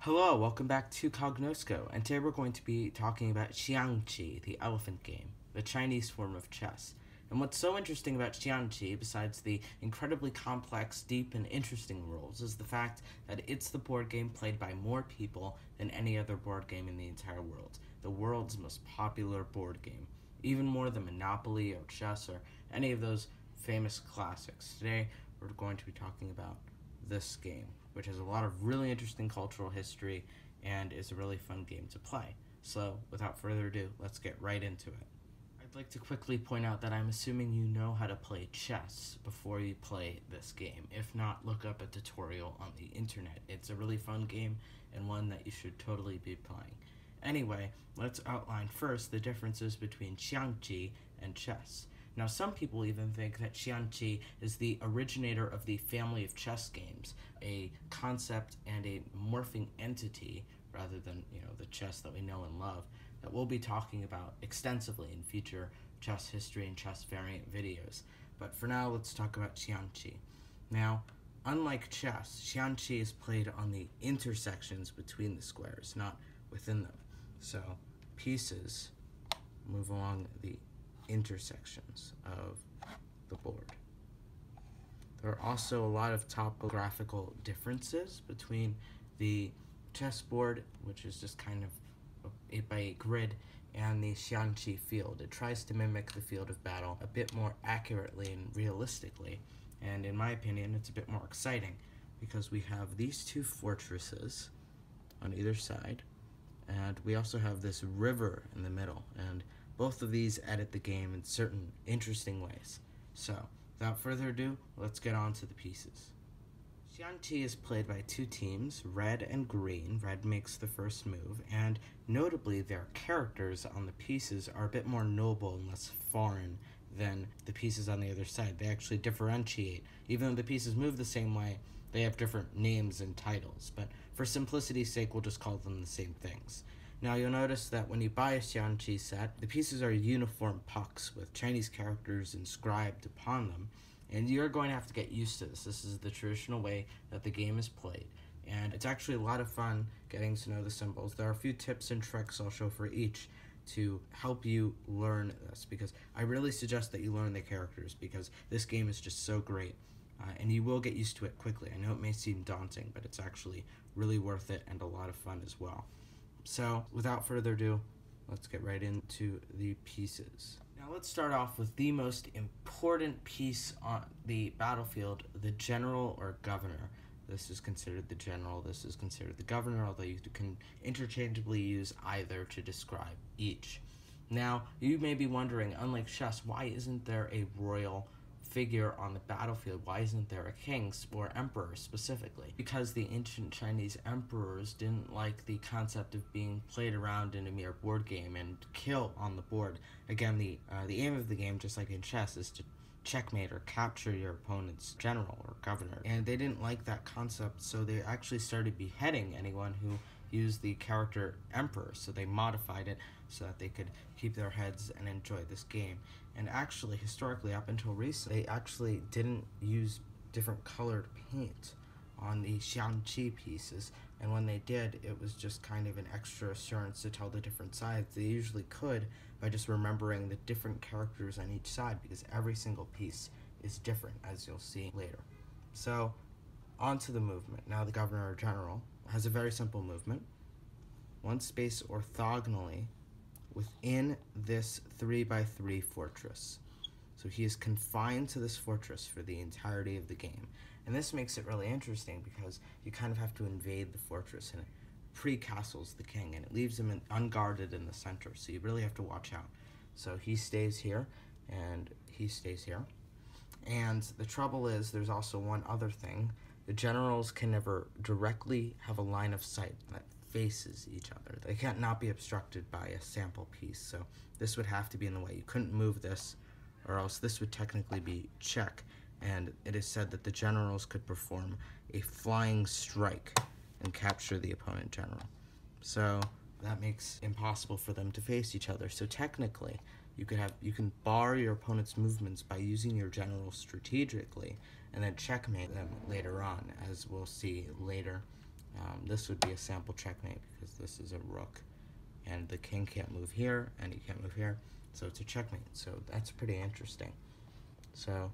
Hello, welcome back to Cognosco, and today we're going to be talking about Xiangqi, the elephant game, the Chinese form of chess. And what's so interesting about Xiangqi, besides the incredibly complex, deep, and interesting rules, is the fact that it's the board game played by more people than any other board game in the entire world. The world's most popular board game, even more than Monopoly or chess or any of those famous classics. Today, we're going to be talking about this game, which has a lot of really interesting cultural history and is a really fun game to play. So, without further ado, let's get right into it. I'd like to quickly point out that I'm assuming you know how to play chess before you play this game. If not, look up a tutorial on the internet. It's a really fun game and one that you should totally be playing. Anyway, let's outline first the differences between Xiangqi and chess. Now, some people even think that Xiangqi is the originator of the family of chess games, a concept and a morphing entity, rather than, the chess that we know and love, that we'll be talking about extensively in future chess history and chess variant videos. But for now, let's talk about Xiangqi. Now, unlike chess, Xiangqi is played on the intersections between the squares, not within them. So, pieces move along the intersections of the board. There are also a lot of topographical differences between the chessboard, which is just kind of a 8x8 grid, and the Xiangqi field. It tries to mimic the field of battle a bit more accurately and realistically, and in my opinion, it's a bit more exciting because we have these two fortresses on either side, and we also have this river in the middle, and both of these edit the game in certain interesting ways. So, without further ado, let's get on to the pieces. Xiangqi is played by two teams, red and green. Red makes the first move, and notably their characters on the pieces are a bit more noble and less foreign than the pieces on the other side. They actually differentiate. Even though the pieces move the same way, they have different names and titles, but for simplicity's sake, we'll just call them the same things. Now, you'll notice that when you buy a Xiangqi set, the pieces are uniform pucks with Chinese characters inscribed upon them, and you're going to have to get used to this. This is the traditional way that the game is played, and it's actually a lot of fun getting to know the symbols. There are a few tips and tricks I'll show for each to help you learn this, because I really suggest that you learn the characters, because this game is just so great, and you will get used to it quickly. I know it may seem daunting, but it's actually really worth it and a lot of fun as well. So, without further ado, let's get right into the pieces. Now, let's start off with the most important piece on the battlefield, the general or governor. This is considered the general, this is considered the governor, although you can interchangeably use either to describe each. Now, you may be wondering, unlike chess, why isn't there a royal figure on the battlefield? Why isn't there a king or emperor specifically? Because the ancient Chinese emperors didn't like the concept of being played around in a mere board game and kill on the board. Again, the aim of the game, just like in chess, is to checkmate or capture your opponent's general or governor. And they didn't like that concept, so they actually started beheading anyone who used the character emperor. So they modified it so that they could keep their heads and enjoy this game. And actually, historically, up until recently, they actually didn't use different colored paint on the Xiangqi pieces, and when they did, it was just kind of an extra assurance to tell the different sides. They usually could by just remembering the different characters on each side, because every single piece is different, as you'll see later. So, on to the movement. Now, the governor or general has a very simple movement. One space orthogonally within this 3x3 fortress. So he is confined to this fortress for the entirety of the game. And this makes it really interesting because you kind of have to invade the fortress, and it pre-castles the king, and it leaves him unguarded in the center, so you really have to watch out. So he stays here, and he stays here. And the trouble is, there's also one other thing. The generals can never directly have a line of sight that faces each other. They can't not be obstructed by a sample piece, so this would have to be in the way. You couldn't move this, or else this would technically be check, and it is said that the generals could perform a flying strike and capture the opponent general. So that makes it impossible for them to face each other. So technically, you can bar your opponent's movements by using your generals strategically, and then checkmate them later on, as we'll see later This would be a sample checkmate because this is a rook, and the king can't move here, and he can't move here, so it's a checkmate. So that's pretty interesting. So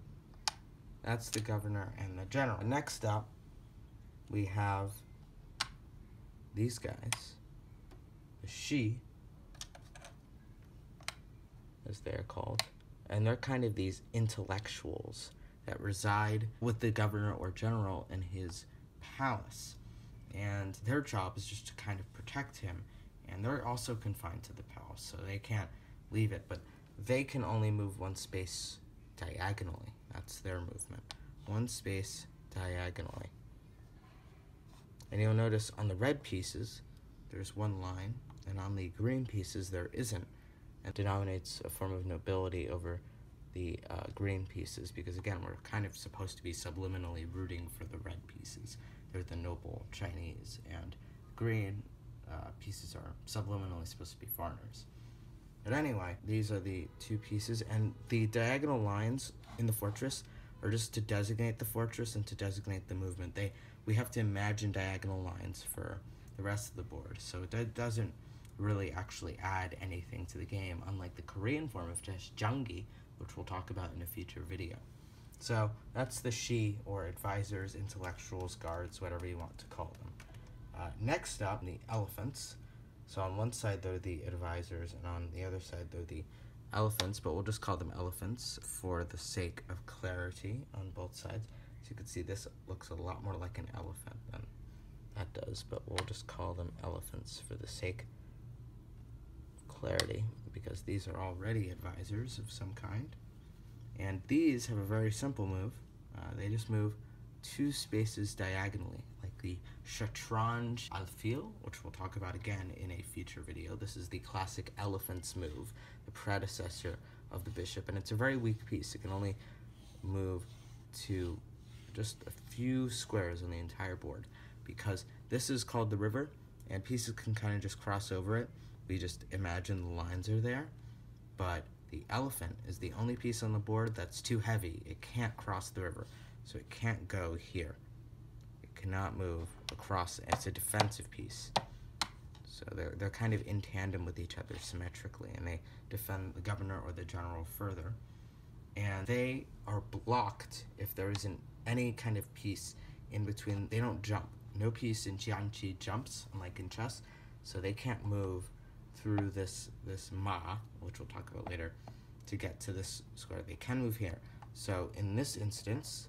that's the governor and the general. Next up, we have these guys, the Shi, as they're called, and they're kind of these intellectuals that reside with the governor or general in his palace, and their job is just to kind of protect him, and they're also confined to the palace, so they can't leave it, but they can only move one space diagonally. That's their movement, one space diagonally. And you'll notice on the red pieces there's one line, and on the green pieces there isn't. It denominates a form of nobility over the green pieces, because again, we're kind of supposed to be subliminally rooting for the red pieces. They're the noble Chinese, and green pieces are subliminally supposed to be foreigners. But anyway, these are the two pieces, and the diagonal lines in the fortress are just to designate the fortress and to designate the movement. We have to imagine diagonal lines for the rest of the board, so it doesn't really actually add anything to the game, unlike the Korean form of chess, Xiangqi, which we'll talk about in a future video. So that's the Shi, or advisors, intellectuals, guards, whatever you want to call them. Next up, the elephants. So on one side they're the advisors, and on the other side they're the elephants, but we'll just call them elephants for the sake of clarity on both sides. So you can see this looks a lot more like an elephant than that does, but we'll just call them elephants for the sake of clarity, because these are already advisors of some kind. And these have a very simple move. They just move two spaces diagonally, like the Shatranj Alfil, which we'll talk about again in a future video. This is the classic elephant's move, the predecessor of the bishop, and it's a very weak piece. It can only move to just a few squares on the entire board, because this is called the river, and pieces can kind of just cross over it. We just imagine the lines are there, but the elephant is the only piece on the board that's too heavy. It can't cross the river, so it can't go here. It cannot move across. It's a defensive piece. So they're kind of in tandem with each other symmetrically, and they defend the governor or the general further. And they are blocked if there isn't any kind of piece in between. They don't jump. No piece in Xiangqi jumps, unlike in chess, so they can't move through this ma, which we'll talk about later, to get to this square. They can move here. So in this instance,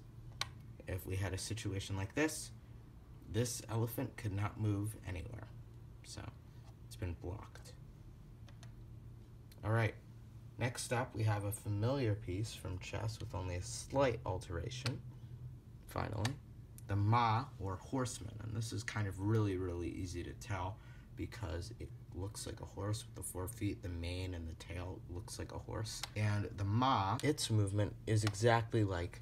if we had a situation like this elephant could not move anywhere. So it's been blocked. All right, next up we have a familiar piece from chess with only a slight alteration. Finally, the ma, or horseman, and this is kind of really easy to tell because it looks like a horse with the 4 feet, the mane and the tail looks like a horse. And the ma, its movement is exactly like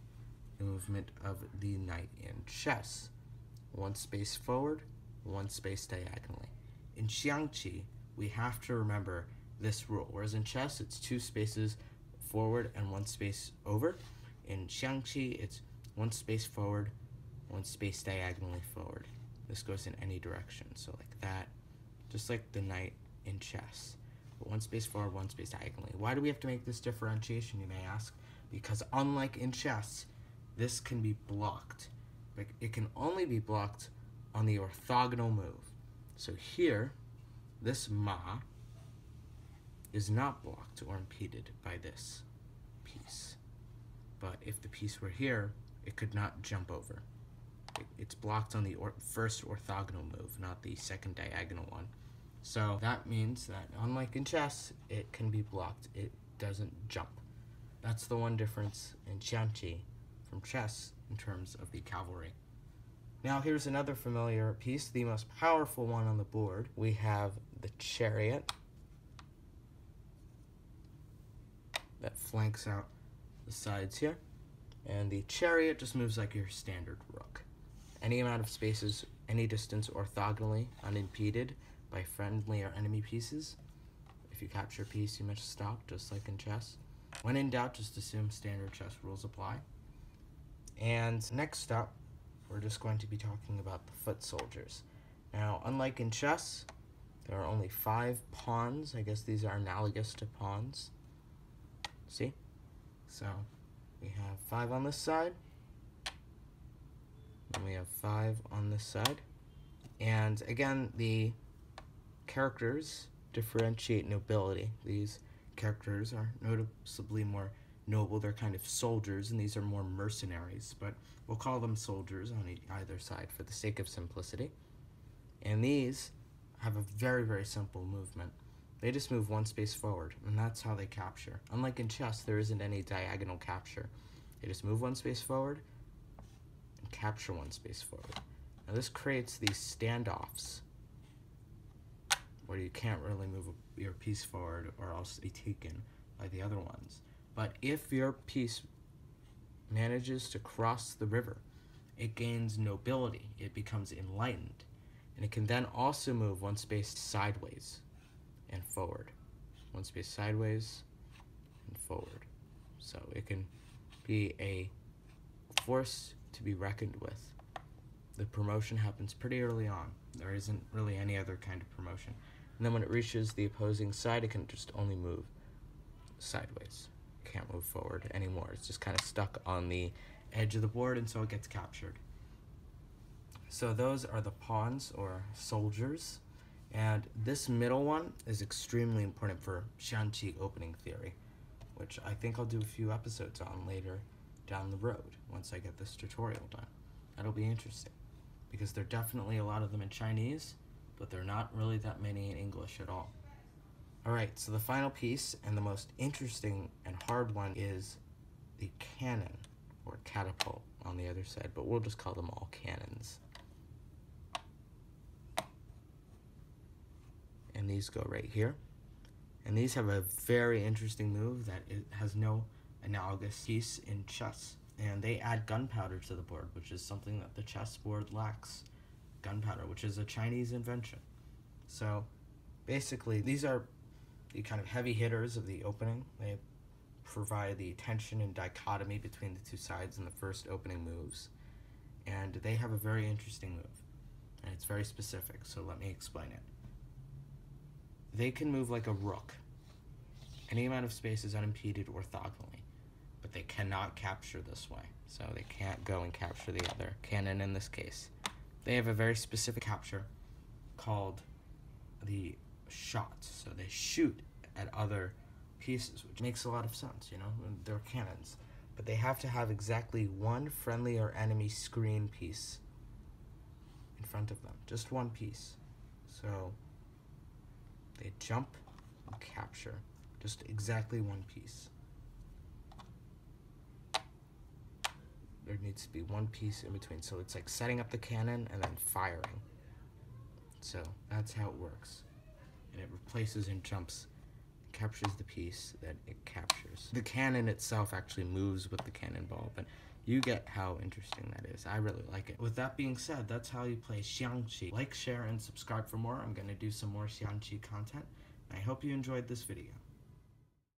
the movement of the knight in chess. One space forward, one space diagonally. In Xiangqi, we have to remember this rule, whereas in chess, it's 2 spaces forward and 1 space over. In Xiangqi, it's 1 space forward, 1 space diagonally forward. This goes in any direction, so like that, just like the knight in chess. But 1 space forward, 1 space diagonally. Why do we have to make this differentiation, you may ask? Because unlike in chess, this can be blocked. But it can only be blocked on the orthogonal move. So here, this ma is not blocked or impeded by this piece. But if the piece were here, it could not jump over. It's blocked on the first orthogonal move, not the second diagonal one. So that means that, unlike in chess, it can be blocked. It doesn't jump. That's the one difference in Xiangqi from chess in terms of the cavalry. Now here's another familiar piece, the most powerful one on the board. We have the Chariot that flanks out the sides here. And the Chariot just moves like your standard rook. Any amount of spaces, any distance orthogonally, unimpeded by friendly or enemy pieces. If you capture a piece, you must stop, just like in chess. When in doubt, just assume standard chess rules apply. And next up, we're just going to be talking about the foot soldiers. Now, unlike in chess, there are only 5 pawns. I guess these are analogous to pawns. See? So, we have 5 on this side, and we have 5 on this side. And again, the characters differentiate nobility. These characters are noticeably more noble. They're kind of soldiers, and these are more mercenaries, but we'll call them soldiers on either side for the sake of simplicity. And these have a very, very simple movement. They just move 1 space forward, and that's how they capture. Unlike in chess, there isn't any diagonal capture. They just move 1 space forward and capture 1 space forward. Now this creates these standoffs where you can't really move your piece forward or else be taken by the other ones. But if your piece manages to cross the river, it gains nobility. It becomes enlightened. And it can then also move 1 space sideways and forward. 1 space sideways and forward. So it can be a force to be reckoned with. The promotion happens pretty early on. There isn't really any other kind of promotion. And then when it reaches the opposing side, it can just only move sideways. It can't move forward anymore. It's just kind of stuck on the edge of the board, and so it gets captured. So those are the pawns, or soldiers. And this middle one is extremely important for Xiangqi opening theory, which I think I'll do a few episodes on later down the road once I get this tutorial done. That'll be interesting, because there are definitely a lot of them in Chinese, but there are not really that many in English at all. Alright, so the final piece, and the most interesting and hard one, is the cannon, or catapult on the other side, but we'll just call them all cannons. And these go right here. And these have a very interesting move that it has no analogous piece in chess. And they add gunpowder to the board, which is something that the chessboard lacks. Gunpowder, which is a Chinese invention. So basically, these are the kind of heavy hitters of the opening. They provide the tension and dichotomy between the two sides in the first opening moves. And they have a very interesting move. And it's very specific, so let me explain it. They can move like a rook. Any amount of space is unimpeded orthogonally, but they cannot capture this way. So they can't go and capture the other cannon in this case. They have a very specific capture called the shot. So they shoot at other pieces, which makes a lot of sense, you know, they're cannons. But they have to have exactly 1 friendly or enemy screen piece in front of them. Just 1 piece. So they jump and capture. Just exactly 1 piece. There needs to be 1 piece in between. So it's like setting up the cannon and then firing. So that's how it works. And it replaces and jumps, captures the piece that it captures. The cannon itself actually moves with the cannonball, but you get how interesting that is. I really like it. With that being said, that's how you play Xiangqi. Like, share, and subscribe for more. I'm going to do some more Xiangqi content. I hope you enjoyed this video.